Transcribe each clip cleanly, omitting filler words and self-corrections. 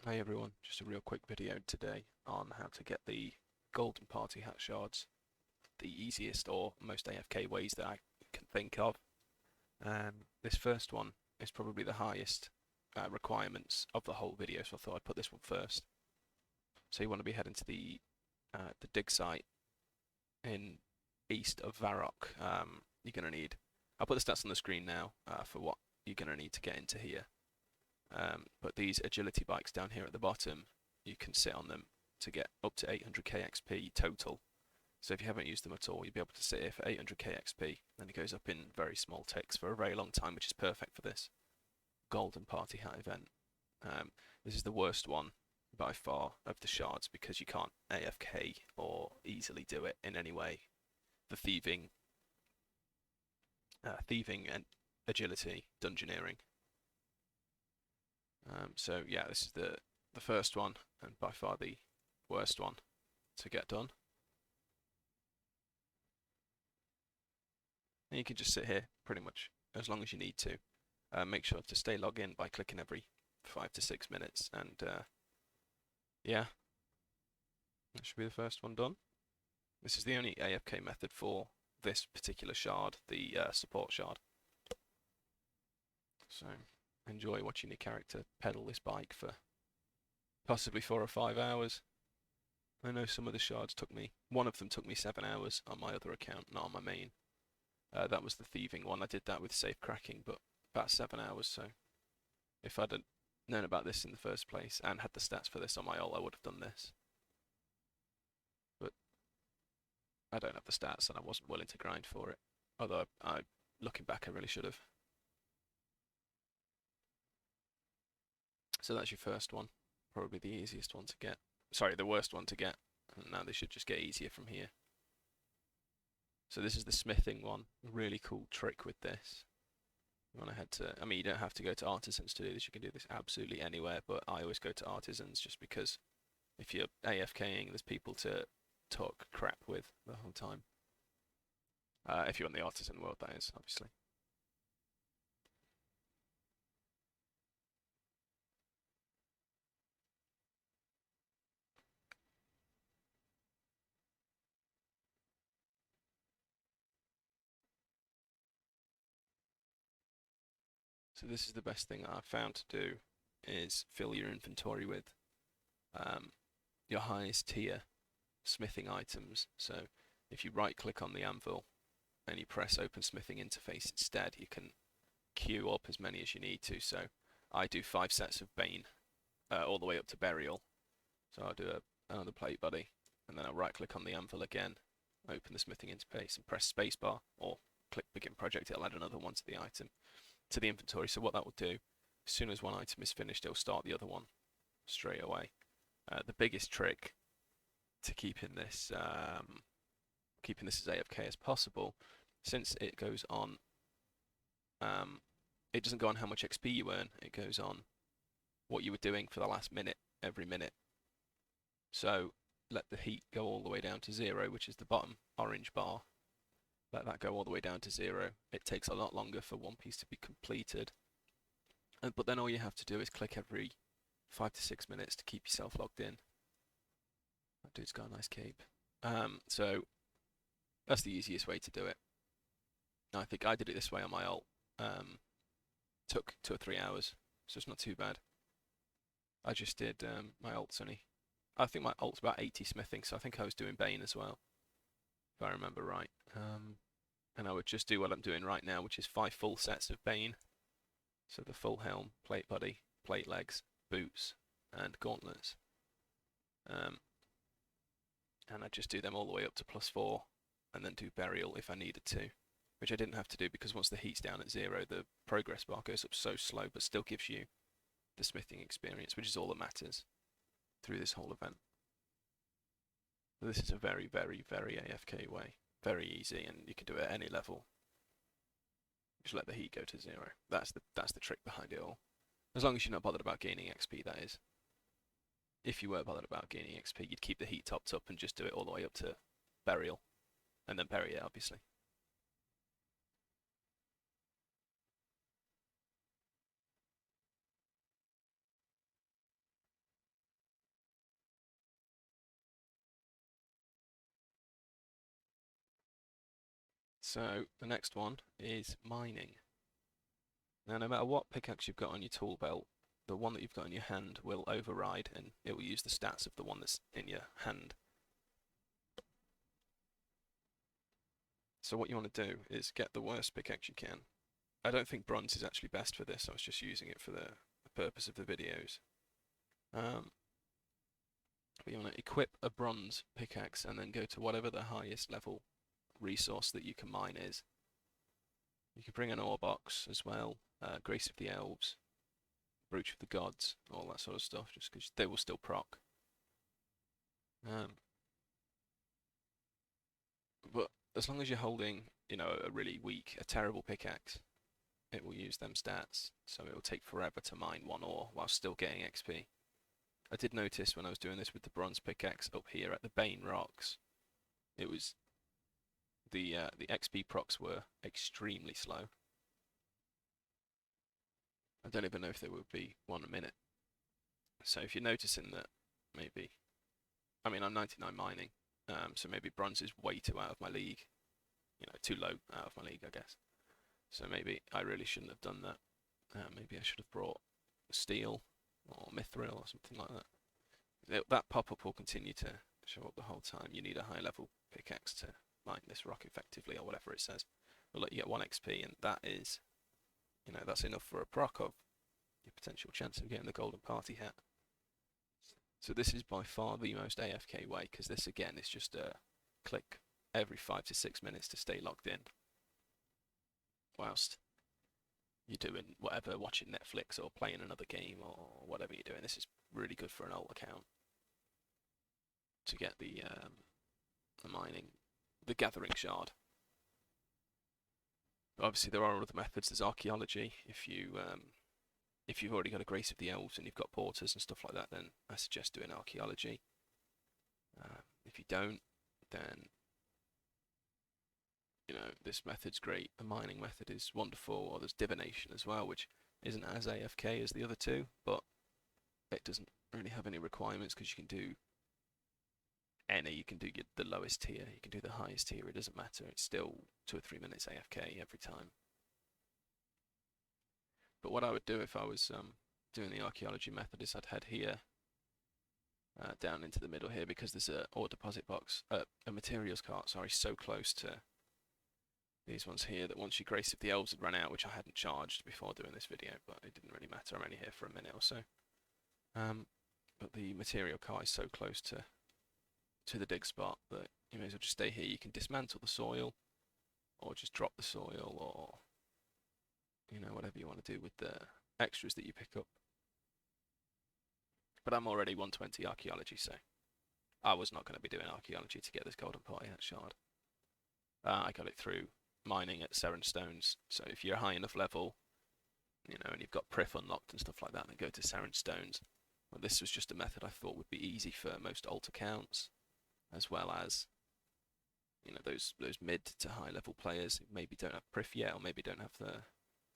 Hey everyone, just a real quick video today on how to get the Golden Partyhat Shards, the easiest or most AFK ways that I can think of. This first one is probably the highest requirements of the whole video, so I thought I'd put this one first. So you want to be heading to the dig site in east of Varrock. You're going to need, I'll put the stats on the screen now for what you're going to need to get into here. But these agility bikes down here at the bottom, you can sit on them to get up to 800k XP total. So if you haven't used them at all, you'll be able to sit here for 800k XP, and it goes up in very small ticks for a very long time, which is perfect for this Golden Party Hat event. This is the worst one by far of the shards because you can't AFK or easily do it in any way. The thieving and agility, dungeoneering. So yeah, this is the first one and by far the worst one to get done. And you can just sit here pretty much as long as you need to. Make sure to stay logged in by clicking every 5 to 6 minutes, and yeah, that should be the first one done. This is the only AFK method for this particular shard, the support shard. So enjoy watching your character pedal this bike for possibly 4 or 5 hours. I know some of the shards took me, one of them took me 7 hours on my other account, not on my main. That was the thieving one. I did that with safe cracking, but about 7 hours. So if I'd known about this in the first place and had the stats for this on my ult, I would have done this. But I don't have the stats and I wasn't willing to grind for it. Although looking back, I really should have. So that's your first one, probably the easiest one to get. Sorry, the worst one to get. And now they should just get easier from here. So this is the smithing one. Really cool trick with this. You want to head to, I mean, you don't have to go to artisans to do this. You can do this absolutely anywhere, but I always go to artisans just because if you're AFKing, there's people to talk crap with the whole time. If you're in the artisan world, that is, obviously. So this is the best thing that I've found to do, is fill your inventory with your highest tier smithing items. So if you right click on the anvil and you press open smithing interface instead, you can queue up as many as you need to. So I do 5 sets of Bane all the way up to Burial. So I'll do another plate buddy, and then I'll right click on the anvil again, open the smithing interface and press spacebar, or click begin project. It'll add another one to the item, to the inventory. So what that will do, as soon as one item is finished, it'll start the other one straight away. The biggest trick to keeping this as AFK as possible, since it goes on, it doesn't go on how much XP you earn, it goes on what you were doing for the last minute, every minute. So let the heat go all the way down to 0, which is the bottom orange bar. Let that go all the way down to 0. It takes a lot longer for one piece to be completed. But then all you have to do is click every 5 to 6 minutes to keep yourself logged in. That dude's got a nice cape. So that's the easiest way to do it. I think I did it this way on my ult. Took 2 or 3 hours, so it's not too bad. I just did my ult's only, I think my ult's about 80 smithing, so I think I was doing Bane as well, if I remember right. And I would just do what I'm doing right now, which is 5 full sets of Bane. So the full helm, plate body, plate legs, boots, and gauntlets. And I just do them all the way up to +4, and then do Burial if I needed to, which I didn't have to do because once the heat's down at 0, the progress bar goes up so slow, but still gives you the smithing experience, which is all that matters through this whole event. So this is a very, very, very AFK way. Very easy, and you can do it at any level. Just let the heat go to 0. That's the trick behind it all. As long as you're not bothered about gaining XP, that is. If you were bothered about gaining XP, you'd keep the heat topped up and just do it all the way up to Burial, and then bury it, obviously. So the next one is mining. Now, no matter what pickaxe you've got on your tool belt, the one that you've got in your hand will override, and it will use the stats of the one that's in your hand. So what you want to do is get the worst pickaxe you can. I don't think bronze is actually best for this. I was just using it for the purpose of the videos. But you want to equip a bronze pickaxe and then go to whatever the highest level resource that you can mine is. You can bring an ore box as well, Grace of the Elves, Brooch of the Gods, all that sort of stuff, just because they will still proc. But as long as you're holding, you know, a really weak, a terrible pickaxe, it will use them stats, so it will take forever to mine one ore while still getting XP. I did notice when I was doing this with the bronze pickaxe up here at the Bane Rocks, it was the XP procs were extremely slow. I don't even know if there would be one a minute. So if you're noticing that, maybe, I mean, I'm 99 mining, so maybe bronze is way too out of my league, you know, too low out of my league, I guess. So maybe I really shouldn't have done that. Maybe I should have brought steel or mithril or something like that. That pop-up will continue to show up the whole time. You need a high-level pickaxe to mine this rock effectively, or whatever it says. It'll let you get 1 XP, and that is, you know, that's enough for a proc of your potential chance of getting the Golden Party Hat. So this is by far the most AFK way, because this again is just a click every 5 to 6 minutes to stay logged in, whilst you're doing whatever, watching Netflix or playing another game or whatever you're doing. This is really good for an old account to get the mining, the gathering shard. Obviously there are other methods. There's archaeology. If you've already got a Grace of the Elves and you've got porters and stuff like that, then I suggest doing archaeology. If you don't, then you know, this method's great. The mining method is wonderful. Or there's divination as well, which isn't as AFK as the other two, but it doesn't really have any requirements because you can do any. You can do the lowest tier, you can do the highest tier. It doesn't matter. It's still 2 or 3 minutes AFK every time. But what I would do if I was doing the archaeology method is I'd head here, down into the middle here, because there's a ore deposit box, a materials cart, sorry, so close to these ones here that once your Grace of the Elves had run out, which I hadn't charged before doing this video, but it didn't really matter. I'm only here for a minute or so. But the material cart is so close to the dig spot that you may as well just stay here. You can dismantle the soil, or just drop the soil, or you know, whatever you want to do with the extras that you pick up. But I'm already 120 archaeology, so I was not going to be doing archaeology to get this Golden Partyhat Shard. I got it through mining at Seren Stones. So if you're a high enough level, you know, and you've got Prif unlocked and stuff like that, then go to Seren Stones. Well, this was just a method I thought would be easy for most alt accounts, as well as, you know, those mid to high level players who maybe don't have Prif yet, or maybe don't have the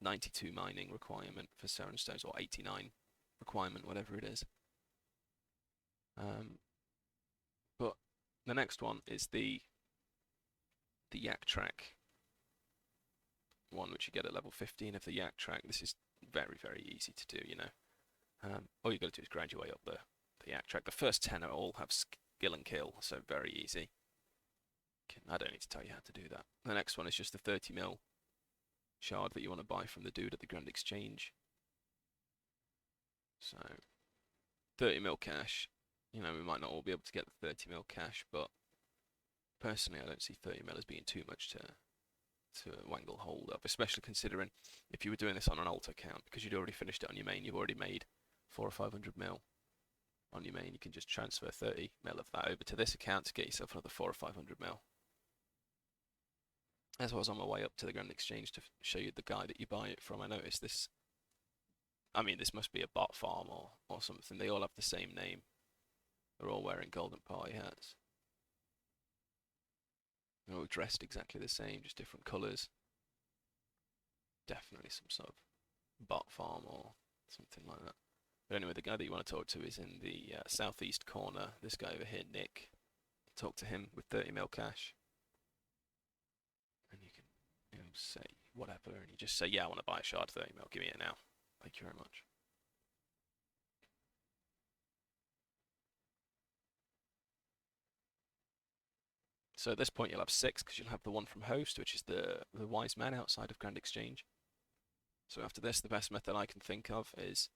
92 mining requirement for Seren Stones, or 89 requirement, whatever it is. But the next one is the Yak Track one, which you get at level 15 of the Yak Track. This is very, very easy to do, you know. All you got to do is grind your way up the Yak Track. The first 10 all have skill and kill, so very easy. I don't need to tell you how to do that. The next one is just the 30 mil shard that you want to buy from the dude at the Grand Exchange. So 30 mil cash. You know, we might not all be able to get the 30 mil cash, but personally I don't see 30 mil as being too much to wangle hold up, especially considering if you were doing this on an alt account, because you'd already finished it on your main, you've already made 400 or 500 mil on your main. You can just transfer 30 mil of that over to this account to get yourself another 400 or 500 mil. As I was on my way up to the Grand Exchange to show you the guy that you buy it from, I noticed this. I mean, this must be a bot farm or something. They all have the same name. They're all wearing Golden Party hats. They're all dressed exactly the same, just different colours. Definitely some sort of bot farm or something like that. But anyway, the guy that you want to talk to is in the southeast corner. This guy over here, Nick. Talk to him with 30 mil cash. And you can say whatever, and you just say, yeah, I want to buy a shard, 30 mil, give me it now. Thank you very much. So at this point you'll have 6, because you'll have the one from host, which is the wise man outside of Grand Exchange. So after this, the best method I can think of is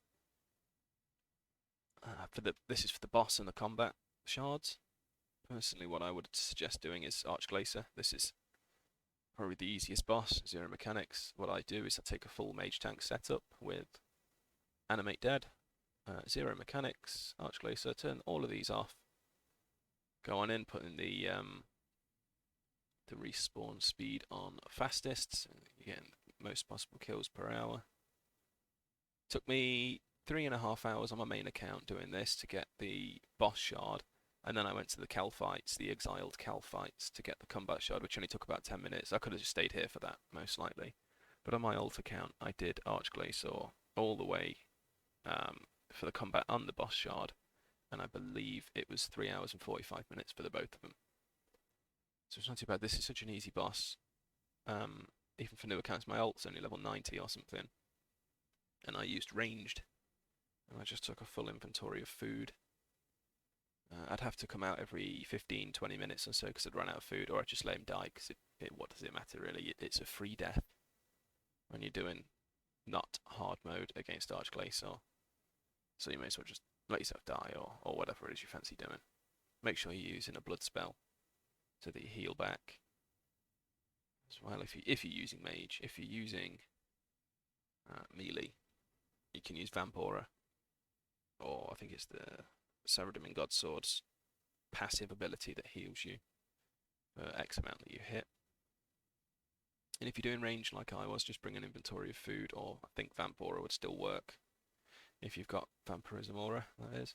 this is for the boss and the combat shards. Personally, what I would suggest doing is arch-glacor. This is probably the easiest boss, 0 mechanics. What I do is I take a full mage tank setup with animate dead, 0 mechanics, arch-glacor, turn all of these off. Go on in, put in the respawn speed on fastest, so you get most possible kills per hour. Took me 3.5 hours on my main account doing this to get the boss shard, and then I went to the Cal fights, the exiled Cal fights, to get the combat shard, which only took about 10 minutes. I could have just stayed here for that, most likely. But on my alt account, I did arch-glacor all the way for the combat and the boss shard, and I believe it was 3 hours and 45 minutes for the both of them. So it's not too bad. This is such an easy boss. Even for new accounts, my alt's only level 90 or something. And I used ranged. And I just took a full inventory of food. I'd have to come out every 15-20 minutes or so because I'd run out of food, or I'd just let him die because what does it matter really? It's a free death when you're doing not hard mode against arch-glacor. So you may as well just let yourself die or whatever it is you fancy doing. Make sure you're using a blood spell so that you heal back as well. If you're using mage, if you're using melee, you can use Vampora, or I think it's the Saradomin Godsword's passive ability that heals you for X amount that you hit. And if you're doing range like I was, just bring an inventory of food, or I think Vampora would still work if you've got Vampirism Aura, that is.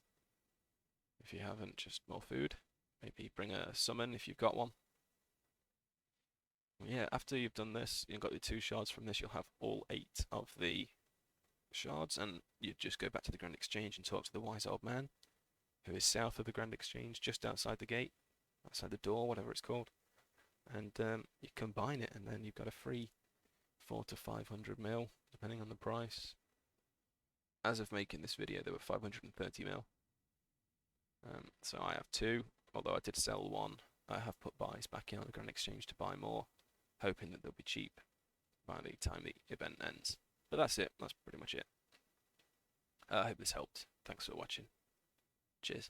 If you haven't, just more food. Maybe bring a summon if you've got one. Yeah, after you've done this, you've got the 2 shards from this, you'll have all 8 of the shards, and you just go back to the Grand Exchange and talk to the wise old man, who is south of the Grand Exchange, just outside the gate, outside the door, whatever it's called. And you combine it, and then you've got a free 400 to 500 mil, depending on the price. As of making this video, there were 530 mil. So I have 2, although I did sell 1. I have put buys back in on the Grand Exchange to buy more, hoping that they'll be cheap by the time the event ends. But that's it. That's pretty much it. I hope this helped. Thanks for watching. Cheers.